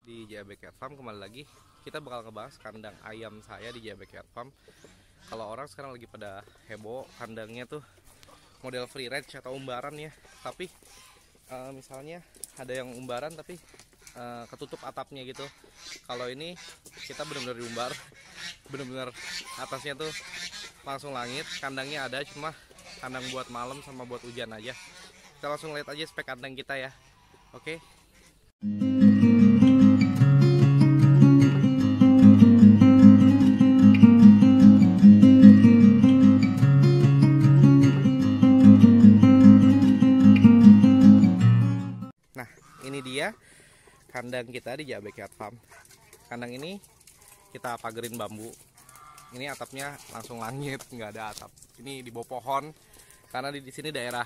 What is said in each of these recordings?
Di JA Backyard Farm kembali lagi. Kita bakal ngebahas kandang ayam saya di JA Backyard Farm. Kalau orang sekarang lagi pada heboh kandangnya tuh model free range atau umbaran ya. Tapi misalnya ada yang umbaran tapi ketutup atapnya gitu. Kalau ini kita benar-benar diumbar, benar-benar atasnya tuh langsung langit. Kandangnya ada, cuma kandang buat malam sama buat hujan aja. Kita langsung lihat aja spek kandang kita ya. Oke. Nah, ini dia kandang kita di JA Backyard Farm. Kandang ini kita pagerin bambu. Ini atapnya langsung langit, nggak ada atap. Ini di bawah pohon karena di sini daerah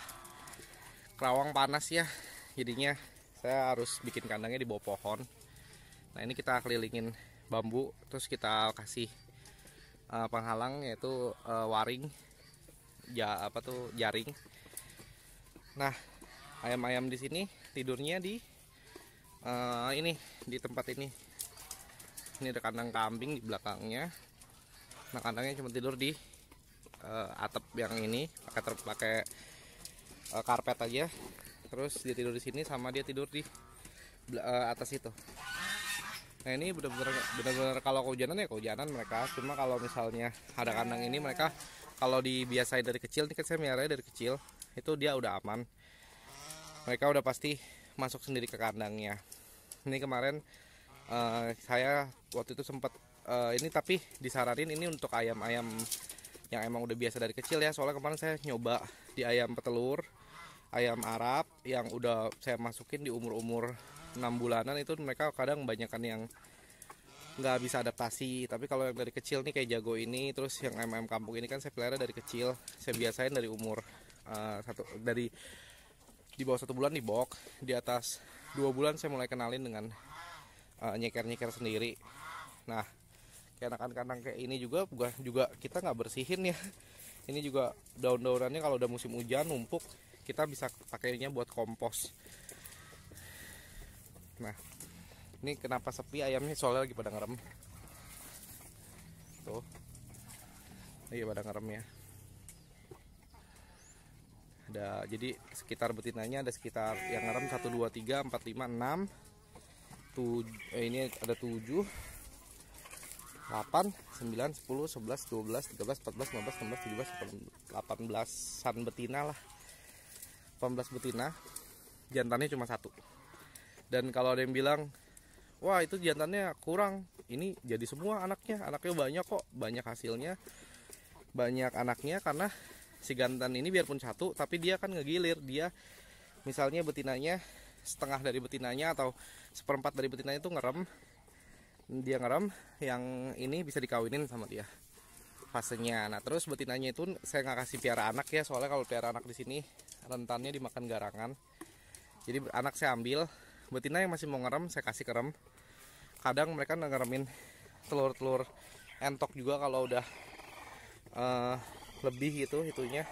Kerawang panas ya. Jadinya saya harus bikin kandangnya di bawah pohon. Nah, ini kita kelilingin bambu, terus kita kasih penghalang yaitu waring, jaring. Nah, ayam-ayam di sini tidurnya di ini, di tempat ini. Ini ada kandang kambing di belakangnya. Nah, kandangnya cuma tidur di atap yang ini, pakai karpet aja. Terus dia tidur di sini sama dia tidur di atas itu. Nah, ini benar-benar kalau kehujanan ya kehujanan mereka. Cuma kalau misalnya ada kandang ini mereka kalau dibiasain dari kecil, ini kan saya melihara dari kecil, itu dia udah aman. Mereka udah pasti masuk sendiri ke kandangnya. Ini kemarin saya waktu itu sempat ini, tapi disaranin ini untuk ayam-ayam yang emang udah biasa dari kecil ya. Soalnya kemarin saya nyoba di ayam petelur, ayam Arab yang udah saya masukin di umur-umur 6 bulanan, itu mereka kadang kebanyakan yang nggak bisa adaptasi. Tapi kalau yang dari kecil nih kayak jago ini, terus yang ayam kampung ini kan saya pelihara dari kecil, saya biasain dari umur dari di bawah 1 bulan di box, di atas 2 bulan saya mulai kenalin dengan nyeker-nyeker sendiri. Nah, kayak kandang kayak ini juga kita nggak bersihin ya. Ini juga daun-daunannya kalau udah musim hujan numpuk, kita bisa pakainya buat kompos. Nah, ini kenapa sepi ayamnya, soalnya lagi pada ngerem. Tuh, lagi pada ngerem ya. Jadi sekitar betinanya ada sekitar yang ngerem 1, 2, 3, 4, 5, 6 ini ada 7, 8, 9, 10, 11, 12, 13, 14, 15, 16, 17, 18-an betina lah. 18 betina. Jantannya cuma 1. Dan kalau ada yang bilang, wah itu jantannya kurang, ini jadi semua anaknya banyak kok, banyak hasilnya, banyak anaknya. Karena si jantan ini biarpun 1, tapi dia kan ngegilir. Dia misalnya betinanya setengah dari betinanya atau 1/4 dari betinanya itu ngerem, dia ngerem, yang ini bisa dikawinin sama dia fasenya. Nah, terus betinanya itu saya nggak kasih piara anak ya, soalnya kalau piara anak di sini rentannya dimakan garangan. Jadi anak saya ambil, betina yang masih mau ngerem saya kasih kerem. Kadang mereka ngeremin telur-telur entok juga kalau udah lebih gitu itunya,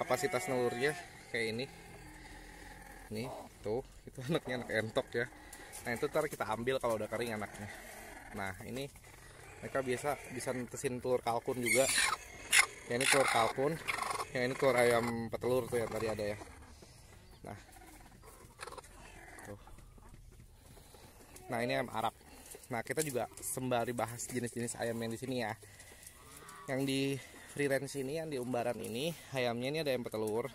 kapasitas telurnya kayak ini. Nih, tuh, itu anaknya, anak entok ya. Nah, itu ntar kita ambil kalau udah kering anaknya. Nah, ini mereka bisa netesin telur kalkun juga. Yang ini telur kalkun, yang ini telur ayam petelur tuh yang tadi ada ya. Nah, tuh. Nah, ini ayam Arab. Nah, kita juga sembari bahas jenis-jenis ayam yang di sini ya. Yang di free range ini, yang di umbaran ini, ayamnya ini ada ayam petelur,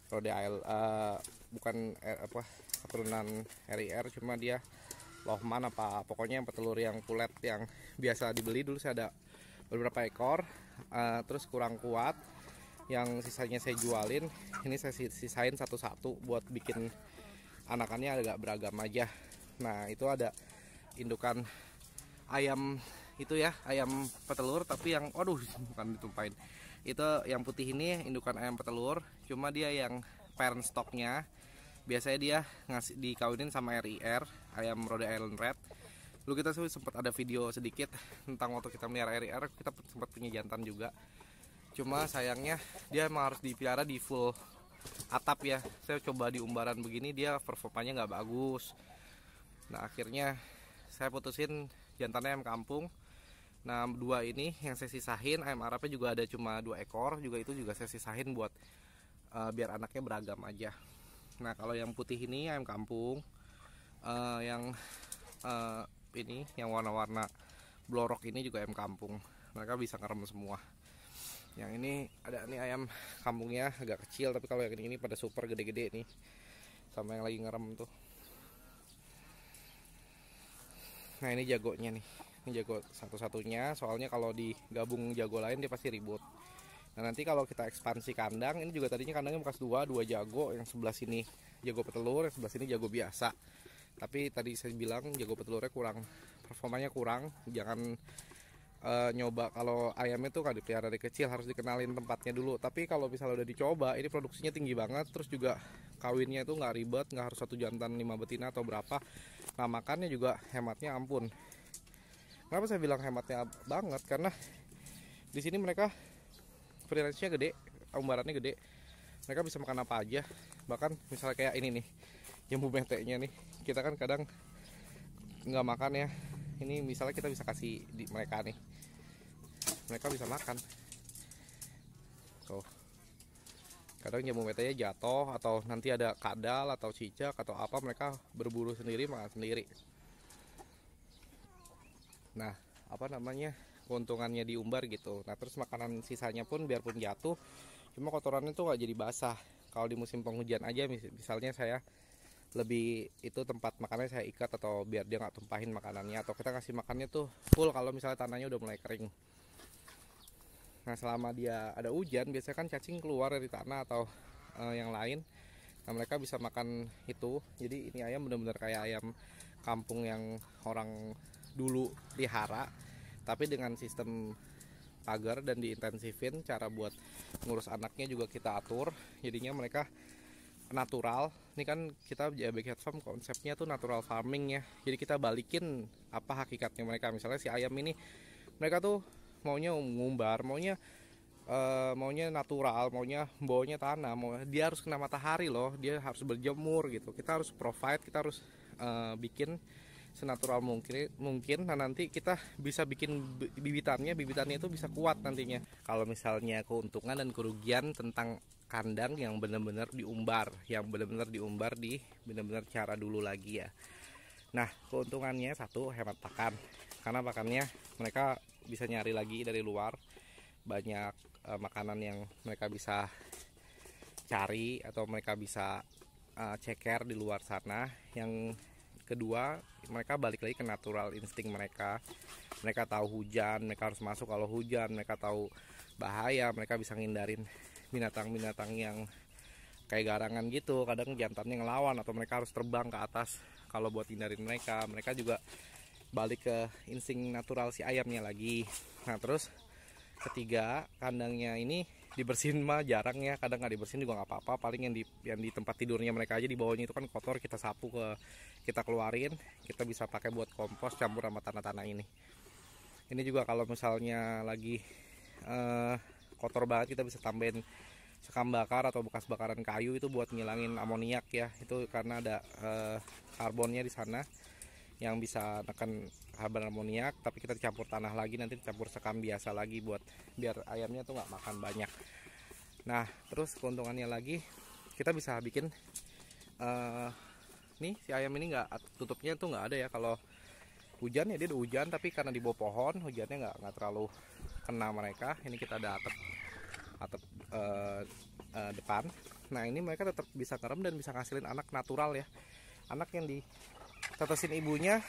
Rhode Island, bukan keturunan RIR, cuma dia Lohman pokoknya yang petelur yang kulet yang biasa dibeli. Dulu saya ada beberapa ekor, terus kurang kuat, yang sisanya saya jualin. Ini saya sisain satu-satu buat bikin anakannya agak beragam aja. Nah, itu ada indukan ayam itu ya, ayam petelur, tapi yang bukan ditumpahin. Itu yang putih ini indukan ayam petelur, cuma dia yang parent stocknya biasanya dia dikawinin sama RIR, ayam Rhode Island Red. Dulu kita sempat ada video sedikit tentang waktu kita melihara RIR, kita sempat punya jantan juga. Cuma sayangnya dia emang harus dipelihara di full atap ya. Saya coba di umbaran begini, dia performanya nggak bagus. Nah akhirnya saya putusin jantannya ayam kampung. Nah 2 ini yang saya sisahin, ayam Arabnya juga ada cuma 2 ekor, juga itu juga saya sisahin buat biar anaknya beragam aja. Nah kalau yang putih ini ayam kampung, yang ini yang warna-warna blorok ini juga ayam kampung. Mereka bisa ngerem semua. Yang ini ada nih ayam kampungnya agak kecil, tapi kalau yang ini pada super gede-gede nih, sama yang lagi ngerem tuh. Nah ini jagonya nih, ini jago satu-satunya, soalnya kalau digabung jago lain dia pasti ribut. Nah nanti kalau kita ekspansi kandang, ini juga tadinya kandangnya bekas dua jago, yang sebelah sini jago petelur, yang sebelah sini jago biasa. Tapi tadi saya bilang jago petelurnya kurang, performanya kurang. Jangan nyoba kalau ayamnya tuh nggak dipelihara dari kecil, harus dikenalin tempatnya dulu. Tapi kalau misalnya udah dicoba, ini produksinya tinggi banget, terus juga kawinnya itu nggak ribet, nggak harus 1 jantan 5 betina atau berapa. Nah makannya juga hematnya ampun. Kenapa saya bilang hematnya banget? Karena di sini mereka free range-nya gede, umbarannya gede, mereka bisa makan apa aja. Bahkan misalnya kayak ini nih, jambu meteknya nih, kita kan kadang nggak makan ya. Ini misalnya kita bisa kasih di mereka nih, mereka bisa makan. Tuh, kadang jambu meteknya jatuh atau nanti ada kadal atau cicak atau apa, mereka berburu sendiri, makan sendiri. Nah apa namanya, keuntungannya diumbar gitu. Nah terus makanan sisanya pun biarpun jatuh, cuma kotorannya tuh nggak jadi basah. Kalau di musim penghujan aja, misalnya saya lebih itu tempat makannya saya ikat, atau biar dia nggak tumpahin makanannya, atau kita kasih makannya tuh full kalau misalnya tanahnya udah mulai kering. Nah selama dia ada hujan, biasanya kan cacing keluar dari tanah atau yang lain. Nah mereka bisa makan itu. Jadi ini ayam benar-benar kayak ayam kampung yang orang dulu pelihara, tapi dengan sistem pagar dan diintensifin. Cara buat ngurus anaknya juga kita atur, jadinya mereka natural. Ini kan kita Backyard Farm konsepnya tuh natural farming ya. Jadi kita balikin apa hakikatnya mereka. Misalnya si ayam ini, mereka tuh maunya ngumbar, maunya natural, maunya baunya tanah, dia harus kena matahari loh, dia harus berjemur gitu. Kita harus provide, kita harus bikin senatural mungkin. Nah nanti kita bisa bikin bibitannya itu bisa kuat nantinya. Kalau misalnya keuntungan dan kerugian tentang kandang yang benar-benar diumbar, di benar-benar cara dulu lagi ya. Nah keuntungannya satu, hemat pakan, karena pakannya mereka bisa nyari lagi dari luar, banyak makanan yang mereka bisa cari atau mereka bisa ceker di luar sana. Yang kedua, mereka balik lagi ke natural insting mereka. Mereka tahu hujan, mereka harus masuk kalau hujan. Mereka tahu bahaya, mereka bisa ngindarin binatang-binatang yang kayak garangan gitu. Kadang jantannya ngelawan atau mereka harus terbang ke atas kalau buat hindarin mereka. Mereka juga balik ke insting natural si ayamnya lagi. Nah terus ketiga, kandangnya ini dibersihin mah jarang ya, kadang nggak dibersihin juga nggak apa-apa. Paling yang di tempat tidurnya mereka aja, di bawahnya itu kan kotor, kita sapu, kita keluarin, kita bisa pakai buat kompos campur sama tanah-tanah ini. Ini juga kalau misalnya lagi kotor banget, kita bisa tambahin sekam bakar atau bekas bakaran kayu, itu buat ngilangin amoniak ya. Itu karena ada karbonnya di sana yang bisa neken karbon amoniak, tapi kita campur tanah lagi, nanti campur sekam biasa lagi buat biar ayamnya tuh nggak makan banyak. Nah terus keuntungannya lagi, kita bisa bikin nih si ayam ini nggak, tutupnya tuh nggak ada ya. Kalau hujan ya dia udah hujan, tapi karena di bawah pohon hujannya nggak terlalu kena mereka. Ini kita ada atap depan. Nah ini mereka tetap bisa ngerem dan bisa ngasilin anak natural ya. Anak yang ditetesin ibunya,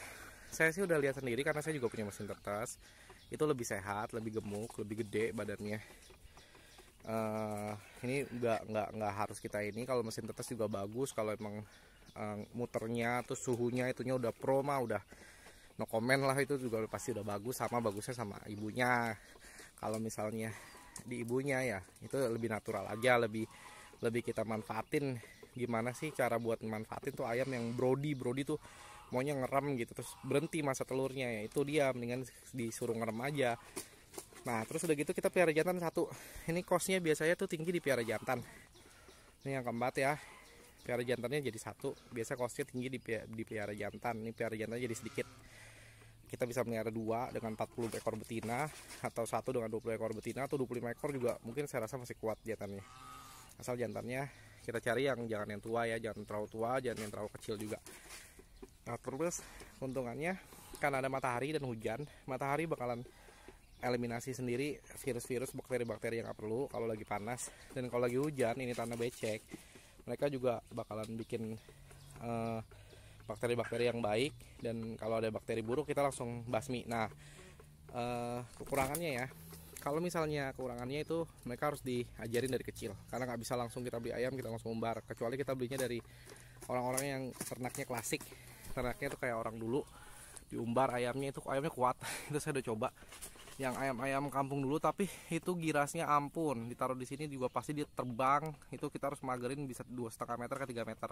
saya sih udah lihat sendiri karena saya juga punya mesin tetes. Itu lebih sehat, lebih gemuk, lebih gede badannya. Ini nggak harus kita ini. Kalau mesin tetes juga bagus. Kalau emang muternya terus suhunya itunya udah pro mah udah no comment lah, itu juga pasti udah bagus. Sama bagusnya sama ibunya. Kalau misalnya di ibunya ya itu lebih natural aja, lebih kita manfaatin. Gimana sih cara buat manfaatin tuh ayam yang brody tuh maunya ngerem gitu, terus berhenti masa telurnya ya, itu dia mendingan disuruh ngerem aja. Nah terus udah gitu kita pelihara jantan satu. Ini kosnya biasanya tuh tinggi di pelihara jantan. Ini yang keempat ya. Piara jantannya jadi satu. Biasa costnya tinggi di piara jantan. Ini piara jantan jadi sedikit. Kita bisa melihara 2 dengan 40 ekor betina, atau 1 dengan 20 ekor betina, atau 25 ekor juga mungkin saya rasa masih kuat jantannya. Asal jantannya kita cari yang jangan yang tua ya, jangan terlalu tua, jangan yang terlalu kecil juga. Nah, terus keuntungannya karena ada matahari dan hujan, matahari bakalan eliminasi sendiri virus-virus, bakteri-bakteri yang nggak perlu kalau lagi panas. Dan kalau lagi hujan, ini tanah becek, mereka juga bakalan bikin bakteri-bakteri yang baik, dan kalau ada bakteri buruk kita langsung basmi. Nah, kekurangannya ya, kalau misalnya kekurangannya itu mereka harus diajarin dari kecil, karena nggak bisa langsung kita beli ayam kita langsung umbar, kecuali kita belinya dari orang-orang yang ternaknya klasik, ternaknya itu kayak orang dulu, diumbar ayamnya itu ayamnya kuat. Itu saya udah coba yang ayam-ayam kampung dulu, tapi itu girasnya ampun, ditaruh di sini juga pasti dia terbang. Itu kita harus magerin bisa 2,5 meter ke 3 meter,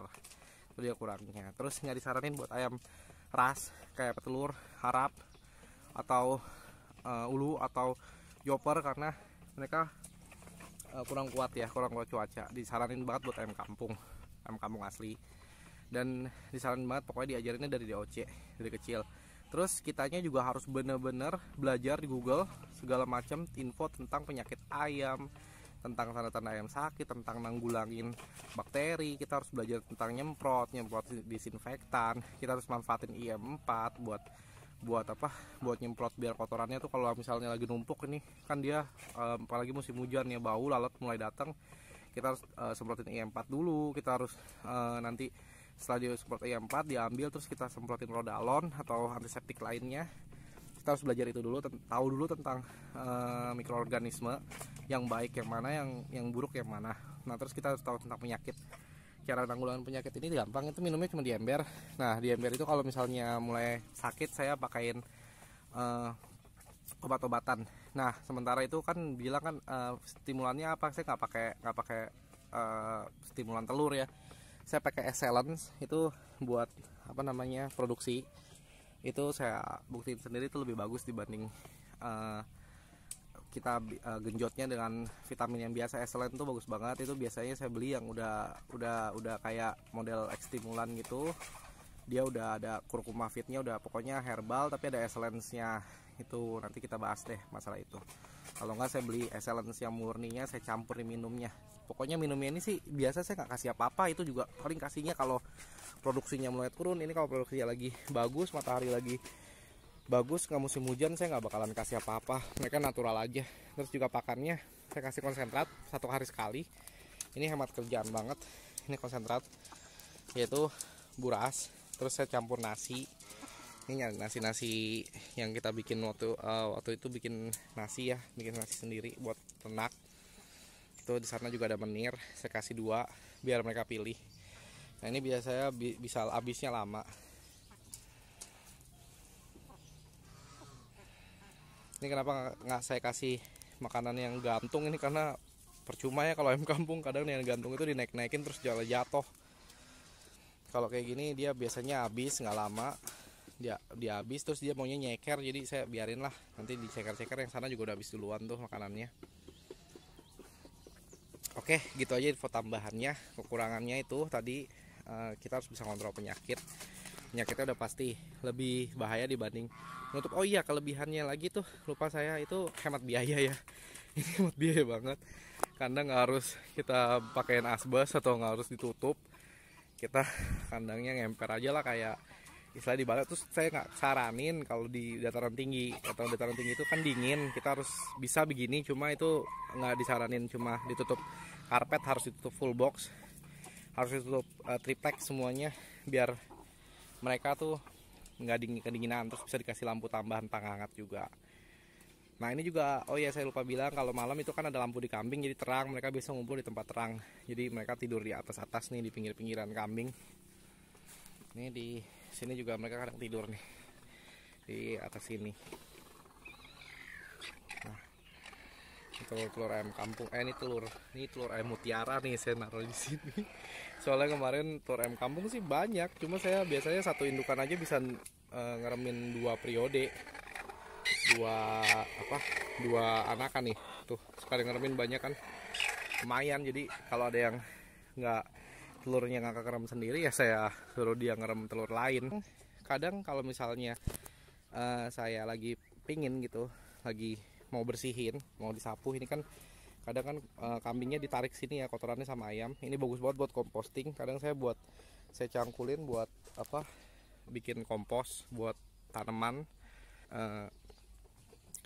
itu dia kurangnya. Terus nggak disaranin buat ayam ras kayak petelur, harap, atau ulu, atau joper, karena mereka kurang kuat ya, kurang kuat cuaca. Disaranin banget buat ayam kampung asli, dan disaranin banget pokoknya diajarinnya dari DOC dari kecil. Terus kitanya juga harus bener-bener belajar di Google segala macam info tentang penyakit ayam, tentang tanda-tanda ayam sakit, tentang nanggulangin bakteri. Kita harus belajar tentang nyemprot disinfektan. Kita harus manfaatin IM4 buat apa? Buat nyemprot biar kotorannya tuh kalau misalnya lagi numpuk ini kan dia apalagi musim hujan ya, bau lalat mulai datang. Kita harus semprotin IM4 dulu. Kita harus nanti setelah disemprot IM4 diambil, terus kita semprotin Rodalon atau antiseptik lainnya. Kita harus belajar itu dulu, tahu dulu tentang mikroorganisme yang baik yang mana, yang buruk yang mana. Nah, terus kita harus tahu tentang penyakit. Cara penanggulangan penyakit ini gampang, itu minumnya cuma di ember. Nah, di ember itu kalau misalnya mulai sakit saya pakaiin obat-obatan. Nah, sementara itu kan bilang kan stimulannya apa? Saya nggak pakai stimulan telur ya. Saya pakai Excellence, itu buat apa namanya, produksi. Itu saya buktiin sendiri itu lebih bagus dibanding kita genjotnya dengan vitamin yang biasa. Excellence itu bagus banget. Itu biasanya saya beli yang udah kayak model stimulan gitu. Dia udah ada kurkuma fitnya, udah pokoknya herbal tapi ada Excellence-nya. Itu nanti kita bahas deh masalah itu. Kalau nggak saya beli Excellence yang murninya, saya campurin minumnya. Pokoknya minumnya ini sih biasa saya nggak kasih apa-apa, itu juga paling kasihnya kalau produksinya mulai turun. Ini kalau produksinya lagi bagus, matahari lagi bagus, nggak musim hujan, saya nggak bakalan kasih apa-apa, mereka natural aja. Terus juga pakannya saya kasih konsentrat 1 hari sekali. Ini hemat kerjaan banget. Ini konsentrat yaitu buras, terus saya campur nasi. Ini nasi yang kita bikin waktu itu bikin nasi sendiri buat ternak. Itu di sana juga ada menir, saya kasih 2 biar mereka pilih. Nah, ini biasanya bisa habisnya lama. Ini kenapa nggak saya kasih makanan yang gantung ini, karena percuma ya kalau ayam kampung, kadang yang gantung itu dinaik-naikin terus jatuh. Kalau kayak gini dia biasanya habis nggak lama, dia habis terus dia maunya nyeker, jadi saya biarin lah, nanti diceker-ceker, yang sana juga udah habis duluan tuh makanannya. Oke, gitu aja info tambahannya. Kekurangannya itu tadi kita harus bisa kontrol penyakit. Penyakitnya udah pasti lebih bahaya dibanding nutup. Oh iya, kelebihannya lagi tuh lupa saya, itu hemat biaya ya. Ini hemat biaya banget, karena nggak harus kita pakaiin asbes atau nggak harus ditutup. Kita kandangnya ngemper aja lah, kayak istilah di balik. Terus saya nggak saranin kalau di dataran tinggi, atau dataran tinggi itu kan dingin, kita harus bisa begini, cuma itu nggak disaranin cuma ditutup karpet, harus ditutup full box, harus ditutup triplek semuanya biar mereka tuh nggak kedinginan. Terus bisa dikasih lampu tambahan penghangat juga. Nah, ini juga, oh ya saya lupa bilang, kalau malam itu kan ada lampu di kambing jadi terang, mereka bisa ngumpul di tempat terang. Jadi mereka tidur di atas nih, di pinggir-pinggiran kambing. Ini di sini juga mereka kadang tidur nih di atas sini. Nah, telur ayam kampung, ini telur ayam mutiara nih saya naruh di sini. Soalnya kemarin telur ayam kampung sih banyak, cuma saya biasanya satu indukan aja bisa ngeremin 2 periode, 2 anakan nih. Tuh sekali ngeremin banyak kan, lumayan. Jadi kalau ada yang nggak telurnya nggak kerem sendiri, ya saya suruh dia ngerem telur lain. Kadang kalau misalnya saya lagi pingin gitu, lagi mau bersihin, mau disapu, ini kan kadang kan kambingnya ditarik sini ya kotorannya sama ayam. Ini bagus banget buat composting. Kadang saya cangkulin buat apa, bikin kompos buat tanaman.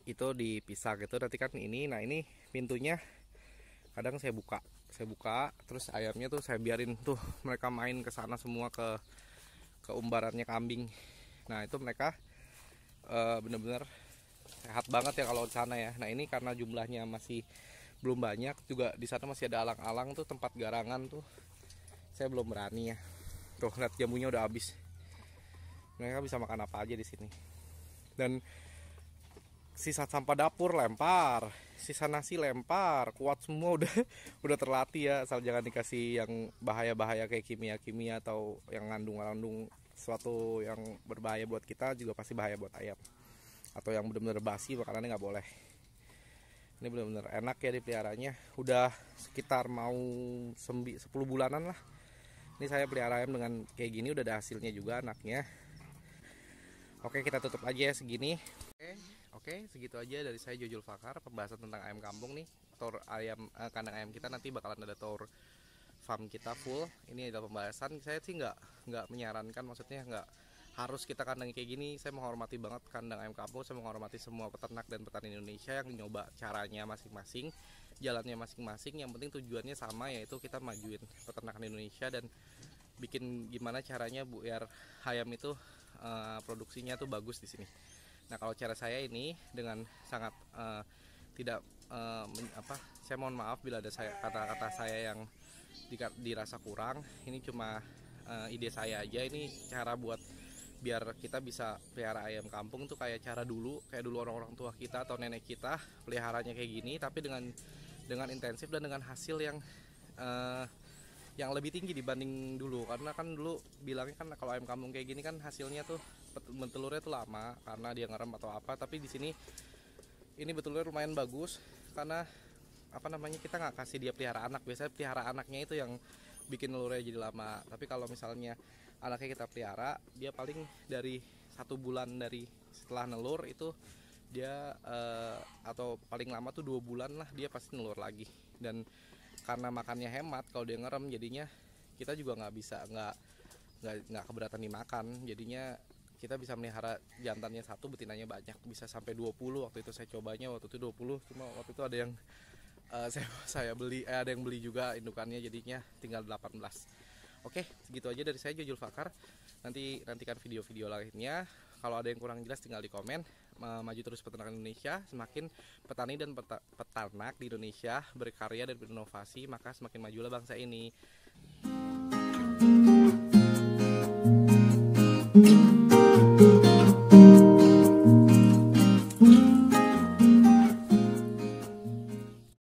Itu dipisah gitu nanti kan ini. Nah ini pintunya kadang saya buka terus ayamnya tuh saya biarin tuh mereka main ke sana semua, ke umbarannya kambing. Nah itu mereka bener-bener sehat banget ya kalau di sana ya. Nah ini karena jumlahnya masih belum banyak, juga di sana masih ada alang-alang tuh, tempat garangan tuh, saya belum berani ya. Tuh lihat jamunya udah habis. Mereka bisa makan apa aja di sini. Dan sisa sampah dapur lempar, sisa nasi lempar, kuat semua, udah terlatih ya. Asal jangan dikasih yang bahaya-bahaya kayak kimia-kimia atau yang ngandung sesuatu yang berbahaya buat kita, juga pasti bahaya buat ayam. Atau yang benar-benar basi makanannya nggak boleh. Ini benar-benar enak ya dipeliharanya. Udah sekitar mau 10 bulanan lah. Ini saya pelihara ayam dengan kayak gini, udah ada hasilnya juga anaknya. Oke, kita tutup aja ya segini. Oke, segitu aja dari saya Jojo Zulfakar, pembahasan tentang ayam kampung nih. Tour ayam, kandang ayam kita nanti bakalan ada tour farm kita full. Ini adalah pembahasan. Saya sih nggak menyarankan, maksudnya nggak harus kita kandang kayak gini. Saya menghormati banget kandang ayam kampung. Saya menghormati semua peternak dan petani Indonesia yang nyoba caranya masing-masing, jalannya masing-masing. Yang penting tujuannya sama, yaitu kita majuin peternakan Indonesia dan bikin gimana caranya biar ayam itu produksinya tuh bagus di sini. Nah kalau cara saya ini dengan sangat tidak saya mohon maaf bila ada kata-kata saya yang dirasa kurang. Ini cuma ide saya aja. Ini cara buat biar kita bisa pelihara ayam kampung tuh kayak dulu orang-orang tua kita atau nenek kita peliharanya kayak gini, tapi dengan intensif dan dengan hasil yang lebih tinggi dibanding dulu. Karena kan dulu bilangnya kan kalau ayam kampung kayak gini kan hasilnya tuh telurnya tuh lama karena dia ngerem atau apa. Tapi di sini ini betulnya lumayan bagus karena kita nggak kasih dia pelihara anak. Biasanya pelihara anaknya itu yang bikin telurnya jadi lama. Tapi kalau misalnya anaknya kita pelihara, dia paling dari 1 bulan dari setelah nelur itu dia atau paling lama tuh 2 bulan lah dia pasti nelur lagi. Dan karena makannya hemat, kalau dia ngerem jadinya kita juga nggak keberatan dimakan. Jadinya kita bisa melihara jantannya 1, betinanya banyak, bisa sampai 20. Waktu itu saya cobanya waktu itu 20, cuma waktu itu ada yang saya beli, ada yang beli juga indukannya, jadinya tinggal 18. Oke, segitu aja dari saya Jojo Zulfakar. Nantikan video-video lainnya. Kalau ada yang kurang jelas tinggal di komen. Maju terus peternakan Indonesia. Semakin petani dan peternak di Indonesia berkarya dan berinovasi, maka semakin majulah bangsa ini.